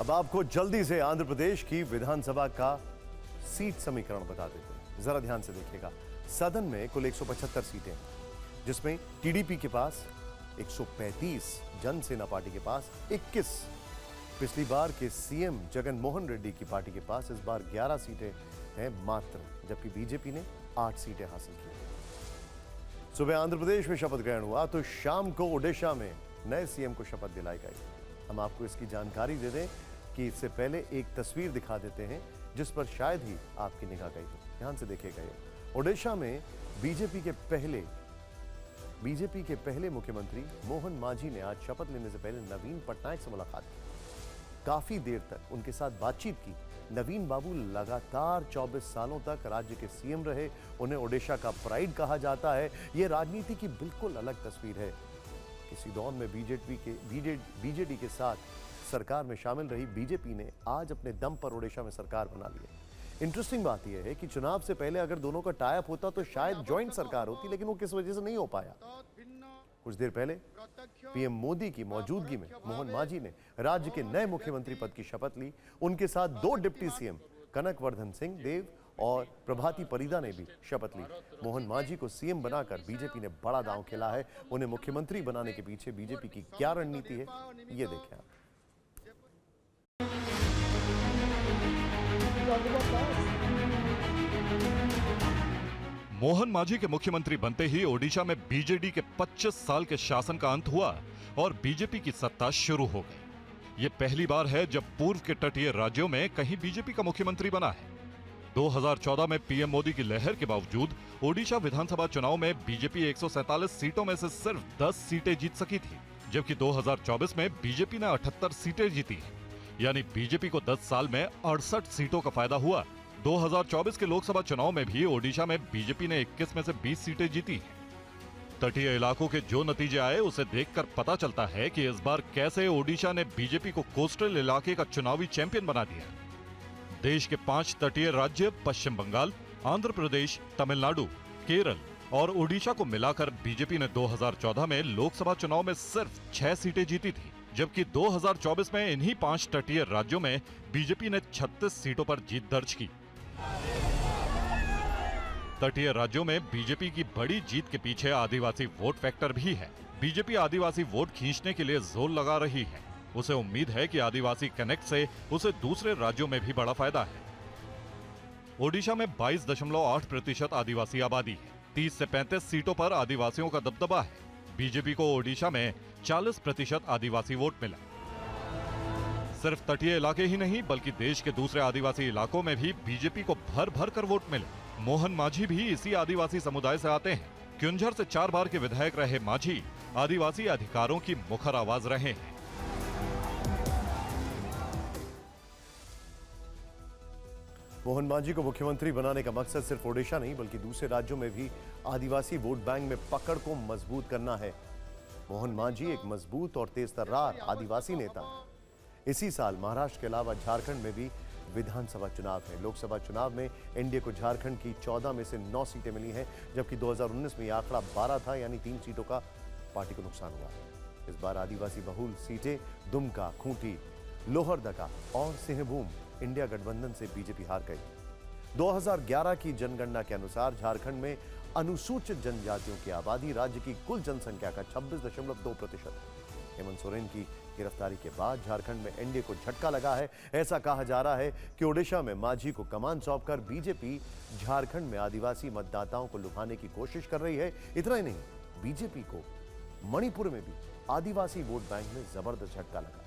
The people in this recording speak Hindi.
अब आपको जल्दी से आंध्र प्रदेश की विधानसभा का सीट समीकरण बता देते हैं। जरा ध्यान से देखिएगा। सदन में कुल 175 सीटें हैं, जिसमें टीडीपी के पास 135, जनसेना पार्टी के पास 21, पिछली बार के सीएम जगन मोहन रेड्डी की पार्टी के पास इस बार 11 सीटें हैं मात्र, जबकि बीजेपी ने 8 सीटें हासिल की। सुबह आंध्र प्रदेश में शपथ ग्रहण हुआ तो शाम को ओडिशा में नए सीएम को शपथ दिलाई गई। हम आपको इसकी जानकारी दे दें कि इससे पहले एक तस्वीर दिखा देते हैं जिस पर शायद ही आपकी निगाह गई हो। ध्यान से देखिएगा। ओडिशा में बीजेपी के पहले मुख्यमंत्री मोहन मांझी ने आज शपथ लेने से पहले नवीन पटनायक से मुलाकात की। काफी देर तक उनके साथ बातचीत की। नवीन बाबू लगातार 24 सालों तक राज्य के सीएम रहे। उन्हें ओडिशा का प्राइड कहा जाता है। यह राजनीति की बिल्कुल अलग तस्वीर है। इसी दौर में बीजेडी के साथ सरकार में शामिल रही बीजेपी ने आज अपने दम पर ओडिशा में सरकार बना ली है। इंटरेस्टिंग बात यह है कि चुनाव से पहले अगर दोनों का टाई अप होता तो शायद ज्वाइंट सरकार होती, लेकिन वो किस वजह से नहीं हो पाया। कुछ देर पहले पीएम मोदी की मौजूदगी में मोहन मांझी ने राज्य के नए मुख्यमंत्री पद की शपथ ली। उनके साथ 2 डिप्टी सीएम कनक वर्धन सिंह देव और प्रभाती परिदा ने भी शपथ ली। मोहन मांझी को सीएम बनाकर बीजेपी ने बड़ा दांव खेला है। उन्हें मुख्यमंत्री बनाने के पीछे बीजेपी की क्या रणनीति है, ये देखें आप। मोहन मांझी के मुख्यमंत्री बनते ही ओडिशा में बीजेडी के 25 साल के शासन का अंत हुआ और बीजेपी की सत्ता शुरू हो गई। ये पहली बार है जब पूर्व के तटीय राज्यों में कहीं बीजेपी का मुख्यमंत्री बना है। 2014 में पीएम मोदी की लहर के बावजूद ओडिशा विधानसभा चुनाव में बीजेपी 147 सीटों में से सिर्फ 10 सीटें जीत सकी थी, जबकि 2024 में बीजेपी ने 78 सीटें जीती हैं। यानी बीजेपी को 10 साल में 68 सीटों का फायदा हुआ। 2024 के लोकसभा चुनाव में भी ओडिशा में बीजेपी ने 21 में से 20 सीटें जीती हैं। तटीय इलाकों के जो नतीजे आए उसे देखकर पता चलता है कि इस बार कैसे ओडिशा ने बीजेपी को कोस्टल इलाके का चुनावी चैंपियन बना दिया। देश के 5 तटीय राज्य पश्चिम बंगाल, आंध्र प्रदेश, तमिलनाडु, केरल और ओडिशा को मिलाकर बीजेपी ने 2014 में लोकसभा चुनाव में सिर्फ 6 सीटें जीती थी, जबकि 2024 में इन्हीं 5 तटीय राज्यों में बीजेपी ने 36 सीटों पर जीत दर्ज की। तटीय राज्यों में बीजेपी की बड़ी जीत के पीछे आदिवासी वोट फैक्टर भी है। बीजेपी आदिवासी वोट खींचने के लिए जोर लगा रही है। उसे उम्मीद है कि आदिवासी कनेक्ट से उसे दूसरे राज्यों में भी बड़ा फायदा है। ओडिशा में 22.8% आदिवासी आबादी है। 30 से 35 सीटों पर आदिवासियों का दबदबा है। बीजेपी को ओडिशा में 40% आदिवासी वोट मिला। सिर्फ तटीय इलाके ही नहीं बल्कि देश के दूसरे आदिवासी इलाकों में भी बीजेपी को भर भर कर वोट मिले। मोहन मांझी भी इसी आदिवासी समुदाय से आते हैं। क्युंझर से 4 बार के विधायक रहे मांझी आदिवासी अधिकारों की मुखर आवाज रहे हैं। मोहन मांझी को मुख्यमंत्री बनाने का मकसद सिर्फ ओडिशा नहीं बल्कि दूसरे राज्यों में भी आदिवासी वोट बैंक में पकड़ को मजबूत करना है। मोहन मांझी एक मजबूत और तेज तर्रार आदिवासी नेता है। इसी साल महाराष्ट्र के अलावा झारखंड में भी विधानसभा चुनाव है। लोकसभा चुनाव में एनडीए को झारखंड की 14 में से 9 सीटें मिली हैं, जबकि 2019 में यह आंकड़ा 12 था, यानी 3 सीटों का पार्टी को नुकसान हुआ। इस बार आदिवासी बहुल सीटें दुमका, खूंटी, लोहरदगा और सिंहभूम इंडिया गठबंधन से बीजेपी हार गई। 2011 की जनगणना के अनुसार झारखंड में अनुसूचित जनजातियों की आबादी राज्य की कुल जनसंख्या का 26.2% है। हेमंत सोरेन की गिरफ्तारी के बाद झारखंड में एनडीए को झटका लगा है। ऐसा कहा जा रहा है कि ओडिशा में मांझी को कमान सौंपकर बीजेपी झारखंड में आदिवासी मतदाताओं को लुभाने की कोशिश कर रही है। इतना ही नहीं, बीजेपी को मणिपुर में भी आदिवासी वोट बैंक में जबरदस्त झटका लगा।